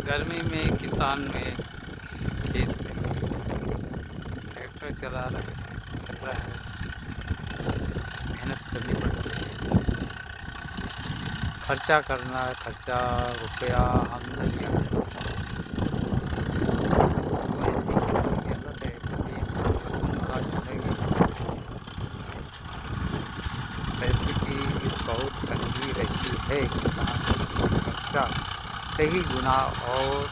गर्मी में किसान में खेत में ट्रैक्टर चल रहा है, मेहनत करनी पड़ती है, खर्चा करना है, खर्चा रुपया आमदनियाँ वैसी किस्म की आदत है। कभी फसल नाराज होगी, पैसे की बहुत तंगी रहती है। किसान खर्चा कई गुना और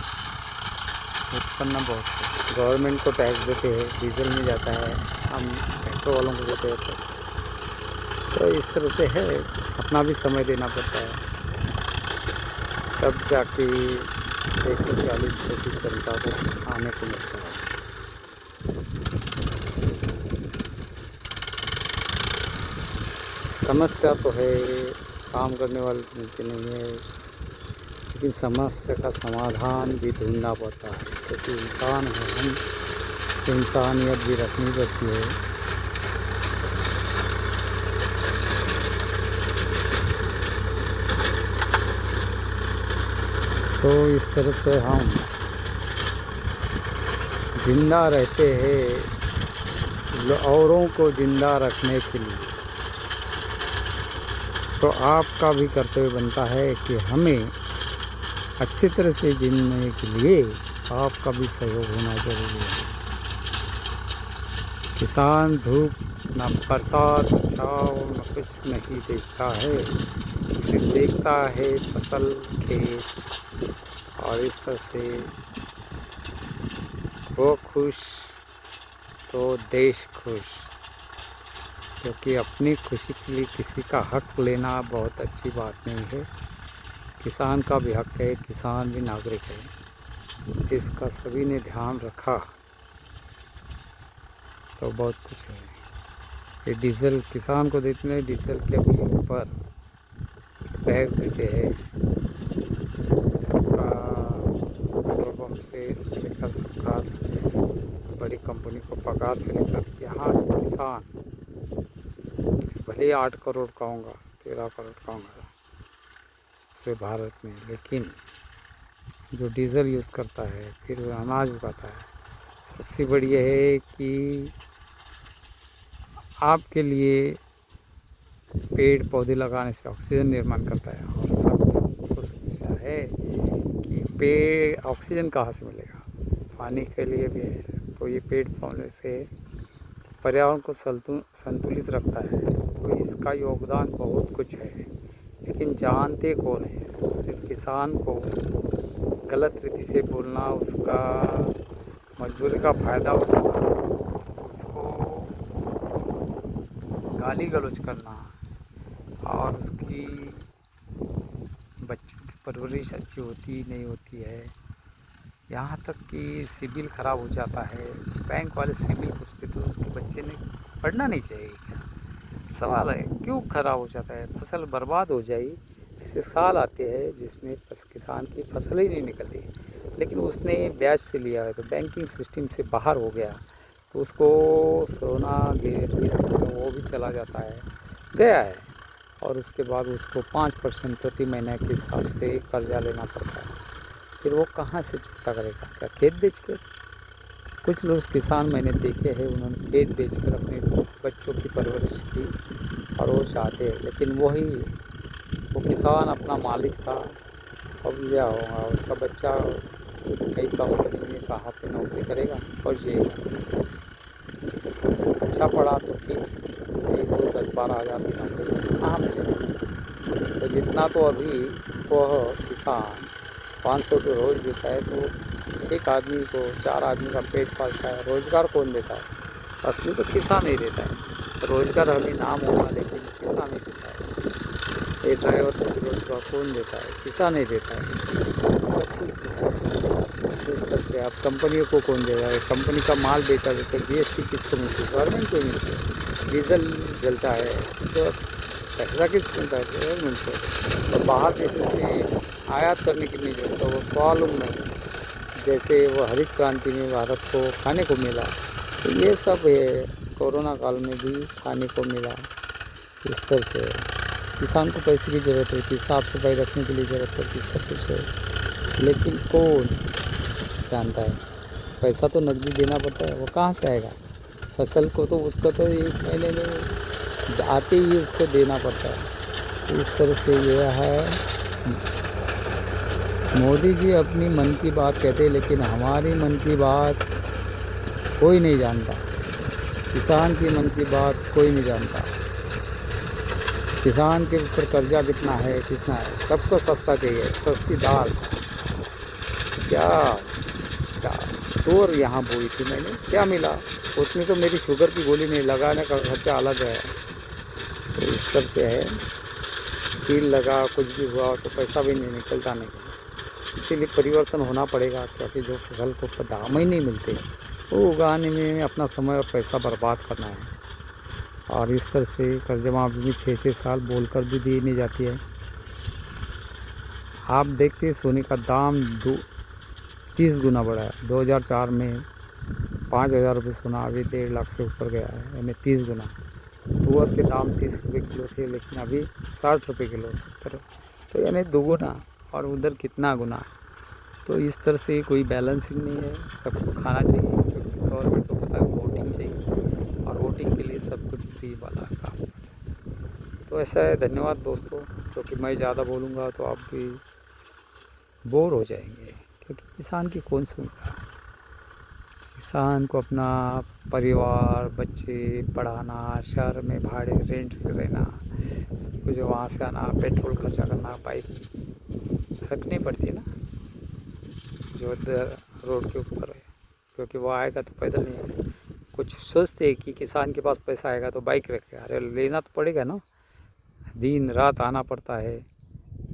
उत्पन्न बहुत है। गवर्नमेंट को टैक्स देते हैं, डीजल में जाता है, हम पेट्रोल वालों को देते हैं। तो इस तरह से है, अपना भी समय देना पड़ता है, तब जाके 140 रुपये चलता तो खाने को मिलता है। समस्या तो है, काम करने वाले मिलते नहीं है, लेकिन समस्या का समाधान भी ढूंढना पड़ता है, क्योंकि इंसान है हम, इंसानियत भी रखनी पड़ती है। तो इस तरह से हम जिंदा रहते हैं औरों को जिंदा रखने के लिए। तो आपका भी कर्तव्य बनता है कि हमें अच्छी तरह से जीने के लिए आपका भी सहयोग होना जरूरी है। किसान धूप न बरसात न छाँव न कुछ नहीं देखता है, सिर्फ देखता है फसल खेत। और इस तरह से वो खुश तो देश खुश, क्योंकि अपनी खुशी के लिए किसी का हक लेना बहुत अच्छी बात नहीं है। किसान का भी हक है, किसान भी नागरिक है, इसका सभी ने ध्यान रखा तो बहुत कुछ है। ये डीजल किसान को देते हैं, डीजल के भी ऊपर टैक्स देते हैं। सबका पेट्रोल पंप से लेकर सबका बड़ी कंपनी को पगार से लेकर यहाँ किसान भले 8 करोड़ का होगा, 13 करोड़ का होगा पूरे भारत में, लेकिन जो डीजल यूज़ करता है फिर वो अनाज उगाता है। सबसे बड़ी यह है कि आपके लिए पेड़ पौधे लगाने से ऑक्सीजन निर्माण करता है, और सबको समस्या है कि पेड़ ऑक्सीजन कहाँ से मिलेगा, पानी के लिए भी है। तो ये पेड़ पौधे से पर्यावरण को संतुलित रखता है, तो इसका योगदान बहुत कुछ है, लेकिन जानते कौन है। सिर्फ किसान को गलत रीति से बोलना, उसका मजबूरी का फ़ायदा उठाना, उसको गाली गलौज करना, और उसकी बच्चों की परवरिश अच्छी होती नहीं होती है, यहाँ तक कि सिविल ख़राब हो जाता है। बैंक वाले सिविल पूछते तो उसके बच्चे ने पढ़ना नहीं चाहिए क्या? सवाल है क्यों ख़राब हो जाता है? फसल बर्बाद हो जाए, ऐसे साल आते हैं जिसमें किसान की फसल ही नहीं निकलती, लेकिन उसने ब्याज से लिया है तो बैंकिंग सिस्टम से बाहर हो गया, तो उसको सोना गिरवी वो भी चला जाता है, गया है, और उसके बाद उसको 5% प्रति महीने के हिसाब से कर्जा लेना पड़ता है। फिर वो कहाँ से चुकता करेगा? क्या खेत बेच कर? कुछ लोग किसान मैंने देखे हैं, उन्होंने खेत बेच कर अपने बच्चों की परवरिश की, और वो चाहते हैं, लेकिन वो किसान अपना मालिक था, अब क्या होगा, उसका बच्चा कई कंपनी में कहाँ पे नौकरी करेगा और जिएगा। अच्छा पढ़ा तो ठीक, 1, 2, 10, 12 हज़ार की नौकरी कहाँ मिलेगा? तो जितना तो अभी वह किसान 500 रुपये रोज़ देता है, तो एक आदमी को 4 आदमी का पेट पालता है। रोज़गार कौन देता है? असली तो किसान ही देता है। रोज़गार अभी नाम होगा, लेकिन किसान ही देता है। ये ड्राइवर को रोज़गार कौन देता है? किसान ही देता है। सब कुछ देता है। इस तरह से आप कंपनियों को कौन देगा? कंपनी का माल बेचा जाता है, जीएसटी किसको मिलती है? गवर्नमेंट को मिलती है। डीजल जलता है तो पैसा किसको मिलता है? गवर्नमेंट को। और बाहर देशों से आयात करने की नहीं जरूरत, तो वो स्वावलंबन नहीं, जैसे वो हरित क्रांति में भारत को खाने को मिला, तो ये सब है, कोरोना काल में भी खाने को मिला। इस तरह से किसान को पैसे की ज़रूरत होती है, साफ़ सफाई रखने के लिए ज़रूरत होती है, सब कुछ है। लेकिन कौन जानता है, पैसा तो नकदी देना पड़ता है, वो कहाँ से आएगा? फसल को तो उसका तो 1 महीने में आते ही उसको देना पड़ता है। तो इस तरह से यह है, मोदी जी अपनी मन की बात कहते हैं, लेकिन हमारी मन की बात कोई नहीं जानता। किसान की मन की बात कोई नहीं जानता। किसान के ऊपर कर्जा कितना है, सबको सस्ता चाहिए, सस्ती दाल। क्या क्या तोर यहाँ बोई थी मैंने, क्या मिला? उसमें तो मेरी शुगर की गोली नहीं, लगाने का खर्चा अलग है। तो इस तरह से है, कील लगा, कुछ भी हुआ तो पैसा भी नहीं निकलता नहीं। इसीलिए परिवर्तन होना पड़ेगा, क्योंकि जो फसल को दाम ही नहीं मिलते, वो उगाने में अपना समय और पैसा बर्बाद करना है। और इस तरह से कर्ज माफी भी 6-6 साल बोलकर भी दी नहीं जाती है। आप देखते हैं सोने का दाम 30 गुना बढ़ा है। 2004 में 5,000 रुपये सोना, अभी 1.5 लाख से ऊपर गया है, यानी 30 गुना। तुअर के दाम 30 रुपये किलो थे, लेकिन अभी 60 रुपये किलो, 70, तो यानी 2 गुना। और उधर कितना गुना। तो इस तरह से कोई बैलेंसिंग नहीं है। सबको खाना चाहिए, क्योंकि गवर्नमेंट को पता है वोटिंग चाहिए, और वोटिंग के लिए सब कुछ फ्री वाला काम करता है। तो ऐसा है। धन्यवाद दोस्तों, क्योंकि मैं ज़्यादा बोलूँगा तो आप भी बोर हो जाएंगे, क्योंकि किसान की कौन सुनता है। किसान को अपना परिवार, बच्चे पढ़ाना, शहर में भाड़े रेंट से रहना, सब कुछ वहाँ से आना, पेट्रोल खर्चा करना, बाइक रखनी पड़ती है ना, जो रोड के ऊपर है, क्योंकि वो आएगा तो पैदल नहीं आएगा। कुछ सोचते हैं कि किसान के पास पैसा आएगा तो बाइक रखेगा, अरे लेना तो पड़ेगा ना, दिन रात आना पड़ता है।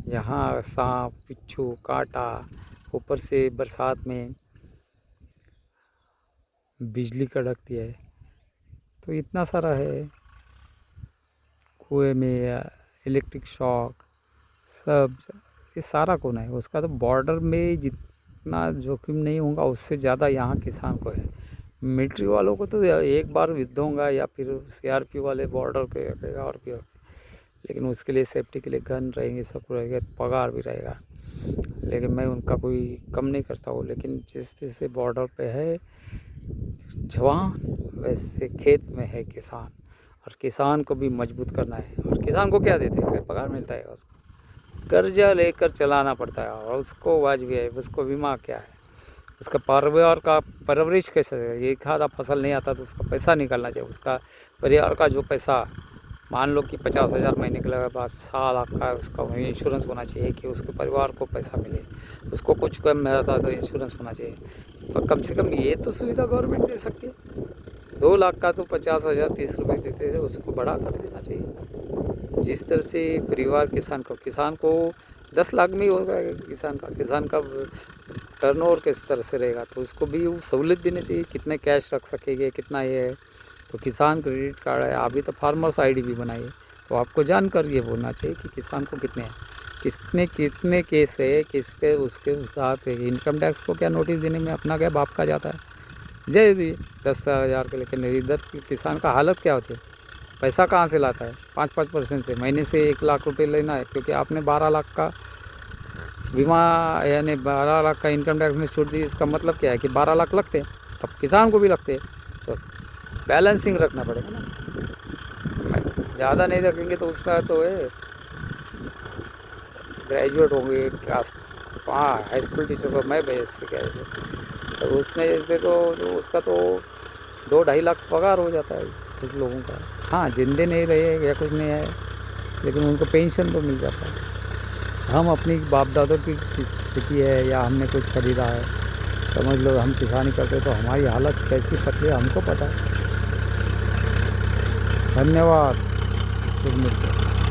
यहाँ सांप, बिच्छू, कांटा, ऊपर से बरसात में बिजली कड़कती है, तो इतना सारा है। कुएं में इलेक्ट्रिक शॉक, सब ये सारा कौन है? उसका तो बॉर्डर में जितना जोखिम नहीं होगा, उससे ज़्यादा यहाँ किसान को है। मिलिट्री वालों को तो एक बार युद्ध होगा, या फिर CRP वाले बॉर्डर के रखेगा और भी, लेकिन उसके लिए सेफ्टी के लिए गन रहेंगे, सब रहेगा, पगार भी रहेगा। लेकिन मैं उनका कोई कम नहीं करता हूँ, लेकिन जिस जैसे बॉर्डर पे है जवान, वैसे खेत में है किसान, और किसान को भी मजबूत करना है। और किसान को क्या देते हैं? पगार मिलता है, उसको कर्जा लेकर चलाना पड़ता है, और उसको वाजबी है, उसको बीमा क्या है, उसका परिवार का परवरिश कैसे है? एक आधा फसल नहीं आता तो उसका पैसा निकालना चाहिए। उसका परिवार का जो पैसा, मान लो कि 50,000 महीने के बाद 7 लाख का उसका इंश्योरेंस होना चाहिए, कि उसके परिवार को पैसा मिले। उसको कुछ कम मिलता तो इंश्योरेंस होना चाहिए। तो कम से कम ये तो सुविधा गवर्नमेंट दे सकती है। 2 लाख का तो 50,000 30 रुपये देते थे, उसको बढ़ा कर देना चाहिए। जिस तरह से परिवार किसान को 10 लाख में ही होगा किसान का टर्नओवर किस तरह से रहेगा, तो उसको भी वो सहूलियत देनी चाहिए। कितने कैश रख सकेंगे, कितना ये है। तो किसान क्रेडिट कार्ड है, अभी तो फार्मर्स ID भी बनाई है, तो आपको जानकर ये बोलना चाहिए कि किसान को कितने हैं, कितने केस है, किसके उसके साथ है। इनकम टैक्स को क्या नोटिस देने में अपना क्या बाप का जाता है, दे दिए 10,000 के। लेकिन इधर किसान का हालत क्या होती है? पैसा कहाँ से लाता है? 5% से, महीने से 1 लाख रुपये लेना है, क्योंकि आपने 12 लाख का बीमा, यानी 12 लाख का इनकम टैक्स में छूट दी। इसका मतलब क्या है कि 12 लाख लगते हैं, तब किसान को भी लगते हैं। तो बैलेंसिंग रखना पड़ेगा ना। ज़्यादा नहीं रखेंगे तो उसका तो है, ग्रेजुएट होंगे, क्लास हाई स्कूल टीचर को मैं BSc ग्रेजुएट, तो उसमें जैसे तो उसका तो 2-2.5 लाख पगार हो जाता है कुछ लोगों का। हाँ, जिंदे नहीं रहे या कुछ नहीं है, लेकिन उनको पेंशन तो मिल जाता है। हम अपनी बाप दादों की खेती है, या हमने कुछ खरीदा है, समझ लो हम किसानी करते, तो हमारी हालत कैसी पतली है हमको पता है। धन्यवाद, फिर मिलते हैं।